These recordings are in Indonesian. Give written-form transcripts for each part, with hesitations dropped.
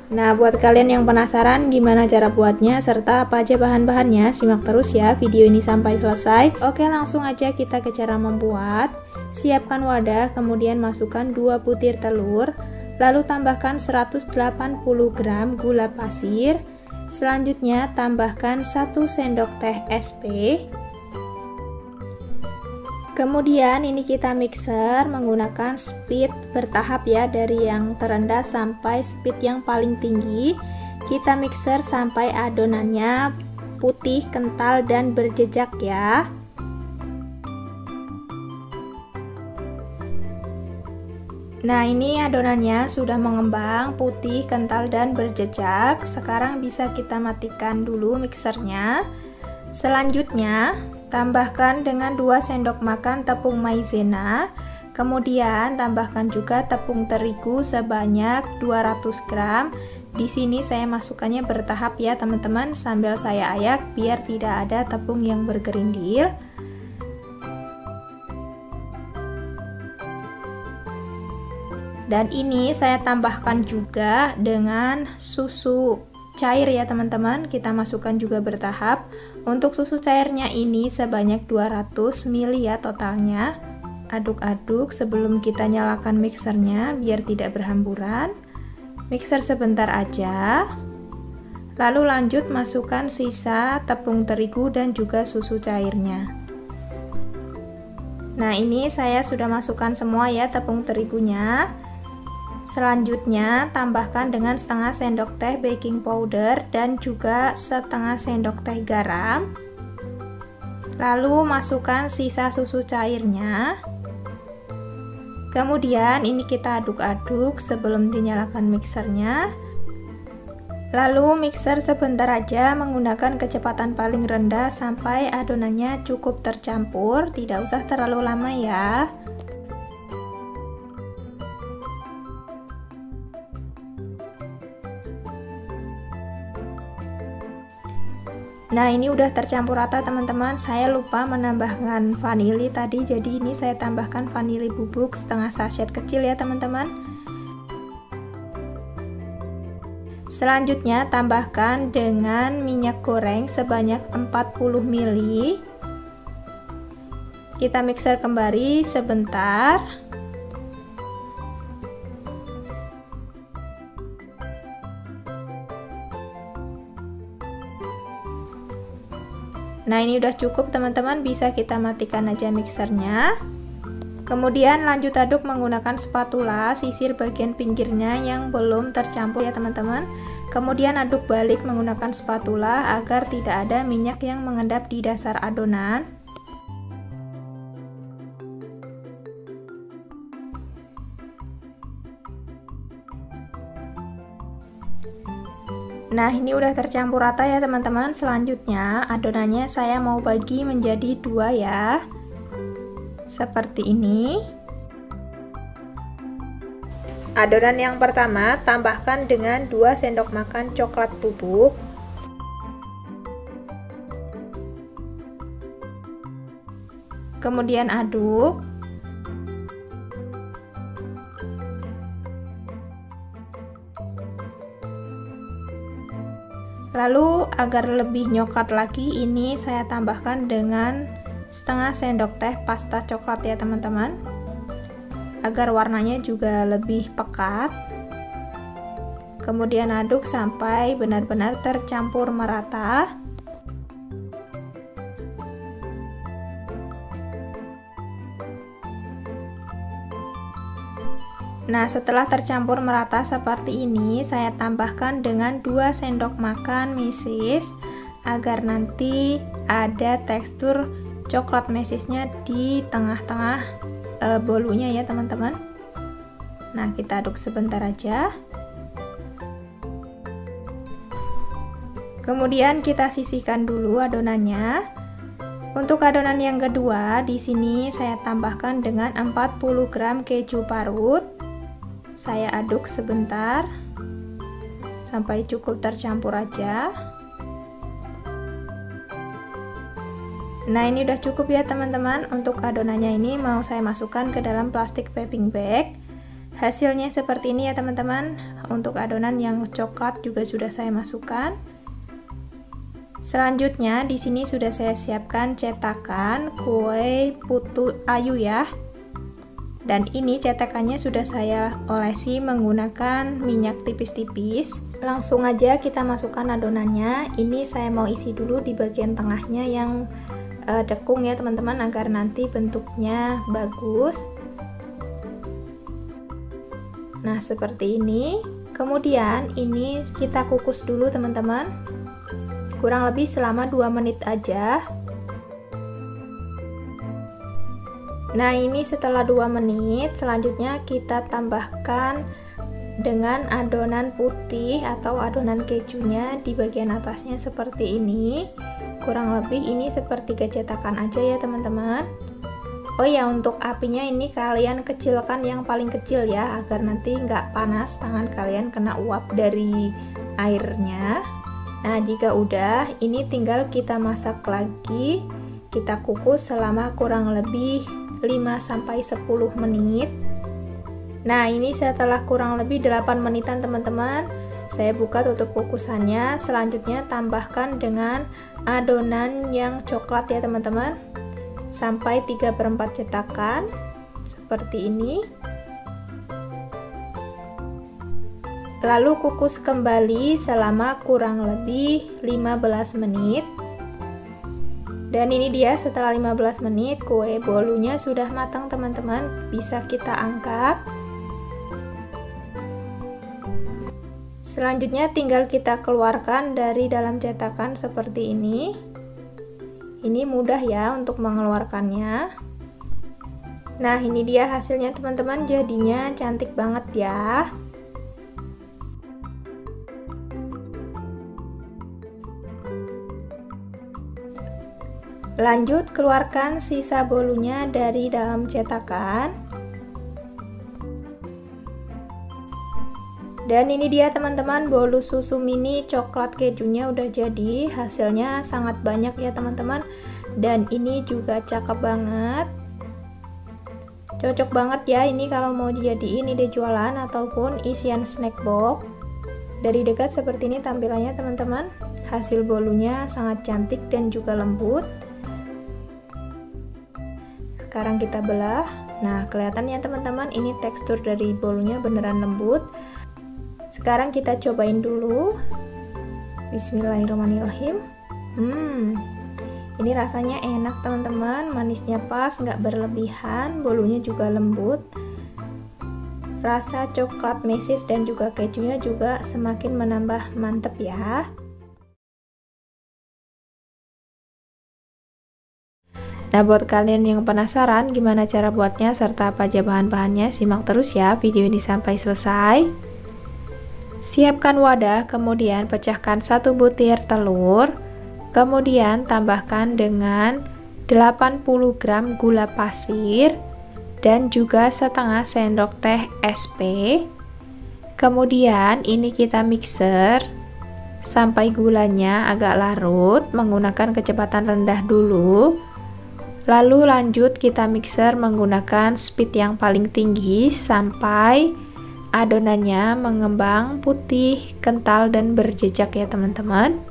Nah, buat kalian yang penasaran gimana cara buatnya serta apa aja bahan-bahannya, simak terus ya video ini sampai selesai. Oke, langsung aja kita ke cara membuat. Siapkan wadah, kemudian masukkan 2 butir telur, lalu tambahkan 180 gram gula pasir. Selanjutnya tambahkan 1 sendok teh SP. Kemudian ini kita mixer menggunakan speed bertahap ya, dari yang terendah sampai speed yang paling tinggi. Kita mixer sampai adonannya putih, kental, dan berjejak ya. Nah, ini adonannya sudah mengembang, putih, kental, dan berjejak. Sekarang bisa kita matikan dulu mixernya. Selanjutnya tambahkan dengan 2 sendok makan tepung maizena, kemudian tambahkan juga tepung terigu sebanyak 200 gram. Di sini saya masukkannya bertahap ya teman-teman, sambil saya ayak biar tidak ada tepung yang bergerindil. Dan ini saya tambahkan juga dengan susu cair ya teman-teman, kita masukkan juga bertahap. Untuk susu cairnya ini sebanyak 200 ml ya totalnya. Aduk-aduk sebelum kita nyalakan mixernya biar tidak berhamburan. Mixer sebentar aja. Lalu lanjut masukkan sisa tepung terigu dan juga susu cairnya. Nah, ini saya sudah masukkan semua ya tepung terigunya. Selanjutnya tambahkan dengan setengah sendok teh baking powder dan juga setengah sendok teh garam. Lalu masukkan sisa susu cairnya. Kemudian ini kita aduk-aduk sebelum dinyalakan mixernya. Lalu mixer sebentar aja menggunakan kecepatan paling rendah sampai adonannya cukup tercampur, tidak usah terlalu lama ya. Nah, ini udah tercampur rata teman-teman. Saya lupa menambahkan vanili tadi, jadi ini saya tambahkan vanili bubuk setengah sachet kecil ya teman-teman. Selanjutnya tambahkan dengan minyak goreng sebanyak 40 ml. Kita mixer kembali sebentar. Nah, ini udah cukup teman-teman, bisa kita matikan aja mixernya. Kemudian lanjut aduk menggunakan spatula, sisir bagian pinggirnya yang belum tercampur ya teman-teman. Kemudian aduk balik menggunakan spatula agar tidak ada minyak yang mengendap di dasar adonan. Nah, ini udah tercampur rata ya teman-teman. Selanjutnya adonannya saya mau bagi menjadi 2 ya, seperti ini. Adonan yang pertama tambahkan dengan 2 sendok makan coklat bubuk. Kemudian aduk. Lalu agar lebih nyoklat lagi, ini saya tambahkan dengan setengah sendok teh pasta coklat ya teman-teman, agar warnanya juga lebih pekat. Kemudian aduk sampai benar-benar tercampur merata. Nah, setelah tercampur merata seperti ini, saya tambahkan dengan 2 sendok makan mesis agar nanti ada tekstur coklat mesisnya di tengah-tengah bolunya ya teman-teman. Nah, kita aduk sebentar aja. Kemudian kita sisihkan dulu adonannya. Untuk adonan yang kedua, di sini saya tambahkan dengan 40 gram keju parut. Saya aduk sebentar sampai cukup tercampur aja. Nah, ini udah cukup ya teman-teman. Untuk adonannya ini mau saya masukkan ke dalam plastik piping bag. Hasilnya seperti ini ya teman-teman. Untuk adonan yang coklat juga sudah saya masukkan. Selanjutnya di sini sudah saya siapkan cetakan kue putu ayu ya. Dan ini cetakannya sudah saya olesi menggunakan minyak tipis-tipis. Langsung aja kita masukkan adonannya. Ini saya mau isi dulu di bagian tengahnya yang cekung ya teman-teman, agar nanti bentuknya bagus. Nah seperti ini. Kemudian ini kita kukus dulu teman-teman, kurang lebih selama 2 menit aja. Nah ini setelah 2 menit, selanjutnya kita tambahkan dengan adonan putih atau adonan kejunya di bagian atasnya seperti ini. Kurang lebih ini seperti cetakan aja ya teman-teman. Oh ya, untuk apinya ini kalian kecilkan yang paling kecil ya, agar nanti nggak panas tangan kalian kena uap dari airnya. Nah jika udah, ini tinggal kita masak lagi. Kita kukus selama kurang lebih 5-10 menit. Nah ini setelah kurang lebih 8 menitan teman-teman, saya buka tutup kukusannya. Selanjutnya tambahkan dengan adonan yang coklat ya teman-teman, sampai 3/4 cetakan seperti ini. Lalu kukus kembali selama kurang lebih 15 menit. Dan ini dia setelah 15 menit kue bolunya sudah matang teman-teman, bisa kita angkat. Selanjutnya tinggal kita keluarkan dari dalam cetakan seperti ini. Ini mudah ya untuk mengeluarkannya. Nah ini dia hasilnya teman-teman, jadinya cantik banget ya. Lanjut keluarkan sisa bolunya dari dalam cetakan. Dan ini dia teman-teman, bolu susu mini coklat kejunya udah jadi. Hasilnya sangat banyak ya teman-teman. Dan ini juga cakep banget. Cocok banget ya ini kalau mau dijadiin ide jualan ataupun isian snack box. Dari dekat seperti ini tampilannya teman-teman. Hasil bolunya sangat cantik dan juga lembut. Sekarang kita belah. Nah kelihatan ya teman-teman, ini tekstur dari bolunya beneran lembut. Sekarang kita cobain dulu. Bismillahirrahmanirrahim. Ini rasanya enak teman-teman, manisnya pas, nggak berlebihan, bolunya juga lembut. Rasa coklat mesis dan juga kejunya juga semakin menambah mantep ya. Nah buat kalian yang penasaran gimana cara buatnya serta apa aja bahan-bahannya, simak terus ya video ini sampai selesai. Siapkan wadah, kemudian pecahkan 1 butir telur, kemudian tambahkan dengan 80 gram gula pasir dan juga setengah sendok teh SP. Kemudian ini kita mixer sampai gulanya agak larut menggunakan kecepatan rendah dulu. Lalu lanjut kita mixer menggunakan speed yang paling tinggi sampai adonannya mengembang putih, kental dan berjejak ya teman-teman.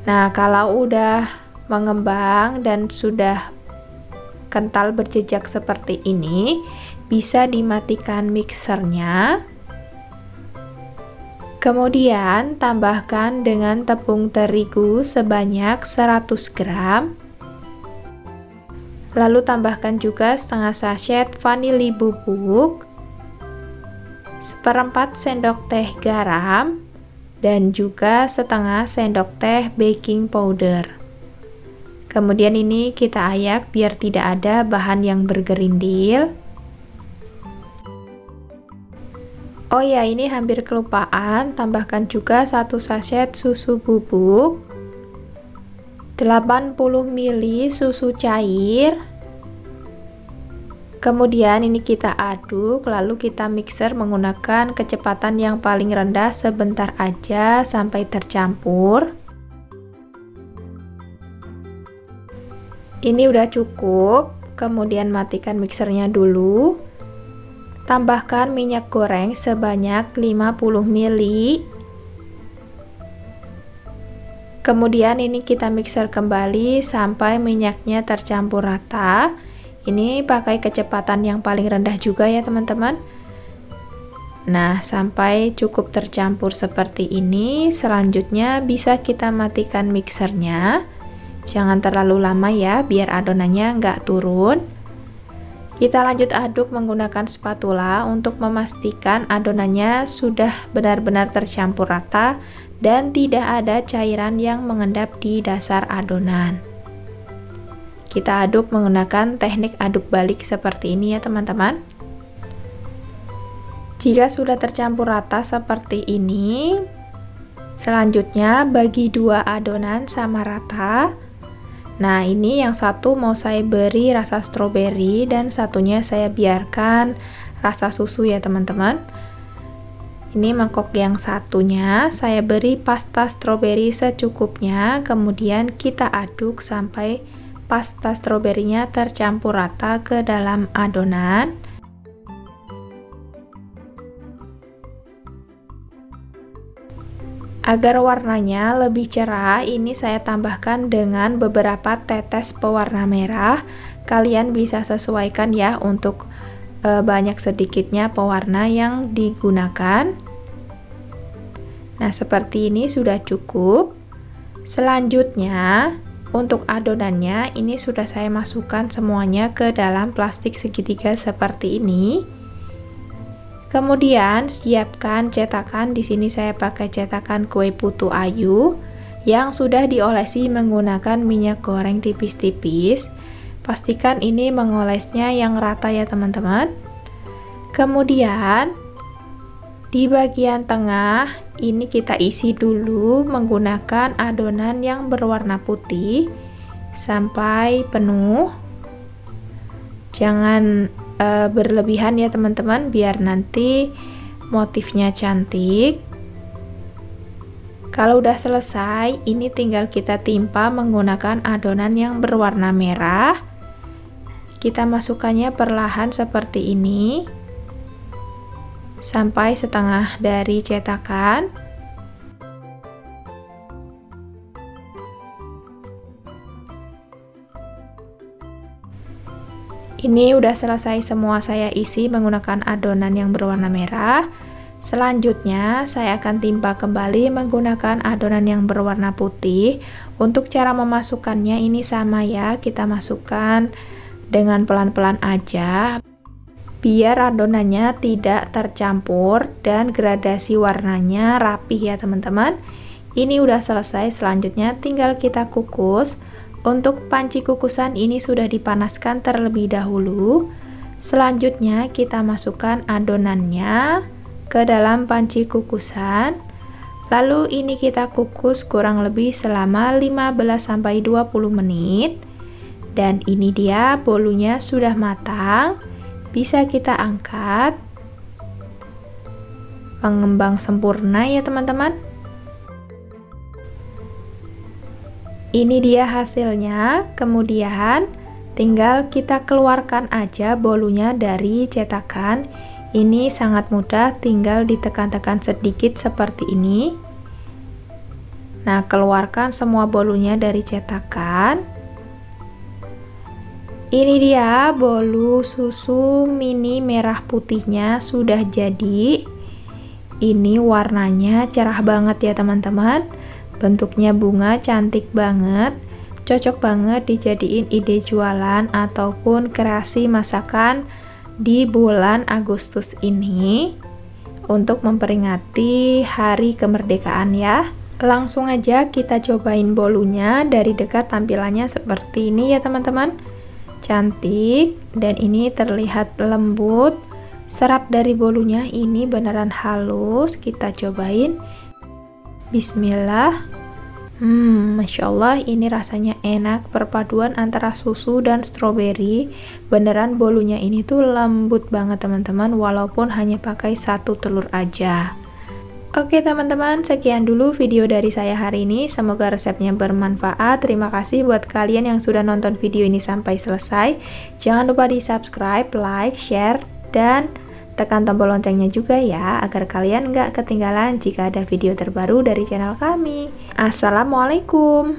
Nah kalau udah mengembang dan sudah kental berjejak seperti ini, bisa dimatikan mixernya. Kemudian tambahkan dengan tepung terigu sebanyak 100 gram. Lalu tambahkan juga setengah sachet vanili bubuk, 1/4 sendok teh garam, dan juga setengah sendok teh baking powder. Kemudian ini kita ayak biar tidak ada bahan yang bergerindil. Oh ya, ini hampir kelupaan, tambahkan juga 1 sachet susu bubuk, 80 ml susu cair. Kemudian ini kita aduk, lalu kita mixer menggunakan kecepatan yang paling rendah sebentar aja sampai tercampur. Ini udah cukup, kemudian matikan mixernya dulu. Tambahkan minyak goreng sebanyak 50 ml. Kemudian ini kita mixer kembali sampai minyaknya tercampur rata. Ini pakai kecepatan yang paling rendah juga ya teman-teman. Nah, sampai cukup tercampur seperti ini, selanjutnya bisa kita matikan mixernya. Jangan terlalu lama ya, biar adonannya nggak turun. Kita lanjut aduk menggunakan spatula untuk memastikan adonannya sudah benar-benar tercampur rata dan tidak ada cairan yang mengendap di dasar adonan. Kita aduk menggunakan teknik aduk balik seperti ini ya teman-teman. Jika sudah tercampur rata seperti ini, selanjutnya bagi dua adonan sama rata. Nah, ini yang satu mau saya beri rasa stroberi dan satunya saya biarkan rasa susu ya teman-teman. Ini mangkok yang satunya saya beri pasta stroberi secukupnya, kemudian kita aduk sampai pasta stroberinya tercampur rata ke dalam adonan. Agar warnanya lebih cerah, ini saya tambahkan dengan beberapa tetes pewarna merah. Kalian bisa sesuaikan ya untuk banyak sedikitnya pewarna yang digunakan. Nah, seperti ini sudah cukup. Selanjutnya, untuk adonannya ini sudah saya masukkan semuanya ke dalam plastik segitiga seperti ini. Kemudian siapkan cetakan. Di sini saya pakai cetakan kue putu ayu yang sudah diolesi menggunakan minyak goreng tipis-tipis. Pastikan ini mengolesnya yang rata ya teman-teman. Kemudian di bagian tengah ini kita isi dulu menggunakan adonan yang berwarna putih sampai penuh. Jangan berlebihan ya teman-teman, biar nanti motifnya cantik. Kalau udah selesai, ini tinggal kita timpa menggunakan adonan yang berwarna merah. Kita masukkannya perlahan seperti ini sampai setengah dari cetakan. Ini udah selesai semua saya isi menggunakan adonan yang berwarna merah. Selanjutnya saya akan timpa kembali menggunakan adonan yang berwarna putih. Untuk cara memasukkannya ini sama ya, kita masukkan dengan pelan-pelan aja biar adonannya tidak tercampur dan gradasi warnanya rapih ya teman-teman. Ini udah selesai, selanjutnya tinggal kita kukus. Untuk panci kukusan ini sudah dipanaskan terlebih dahulu. Selanjutnya kita masukkan adonannya ke dalam panci kukusan. Lalu ini kita kukus kurang lebih selama 15-20 menit. Dan ini dia bolunya sudah matang. Bisa kita angkat. Pengembang sempurna ya teman-teman. Ini dia hasilnya. Kemudian tinggal kita keluarkan aja bolunya dari cetakan. Ini sangat mudah, tinggal ditekan-tekan sedikit seperti ini. Nah, keluarkan semua bolunya dari cetakan. Ini dia bolu susu mini merah putihnya sudah jadi. Ini warnanya cerah banget ya teman-teman. Bentuknya bunga, cantik banget, cocok banget dijadiin ide jualan ataupun kreasi masakan di bulan Agustus ini untuk memperingati hari kemerdekaan ya. Langsung aja kita cobain bolunya. Dari dekat tampilannya seperti ini ya teman-teman, cantik dan ini terlihat lembut. Serap dari bolunya ini beneran halus. Kita cobain. Bismillah. Masya Allah, ini rasanya enak, perpaduan antara susu dan stroberi. Beneran bolunya ini tuh lembut banget teman-teman, walaupun hanya pakai satu telur aja. Oke teman-teman, sekian dulu video dari saya hari ini. Semoga resepnya bermanfaat. Terima kasih buat kalian yang sudah nonton video ini sampai selesai. Jangan lupa di subscribe, like, share, dan Tekan tombol loncengnya juga ya, agar kalian nggak ketinggalan jika ada video terbaru dari channel kami. Assalamualaikum.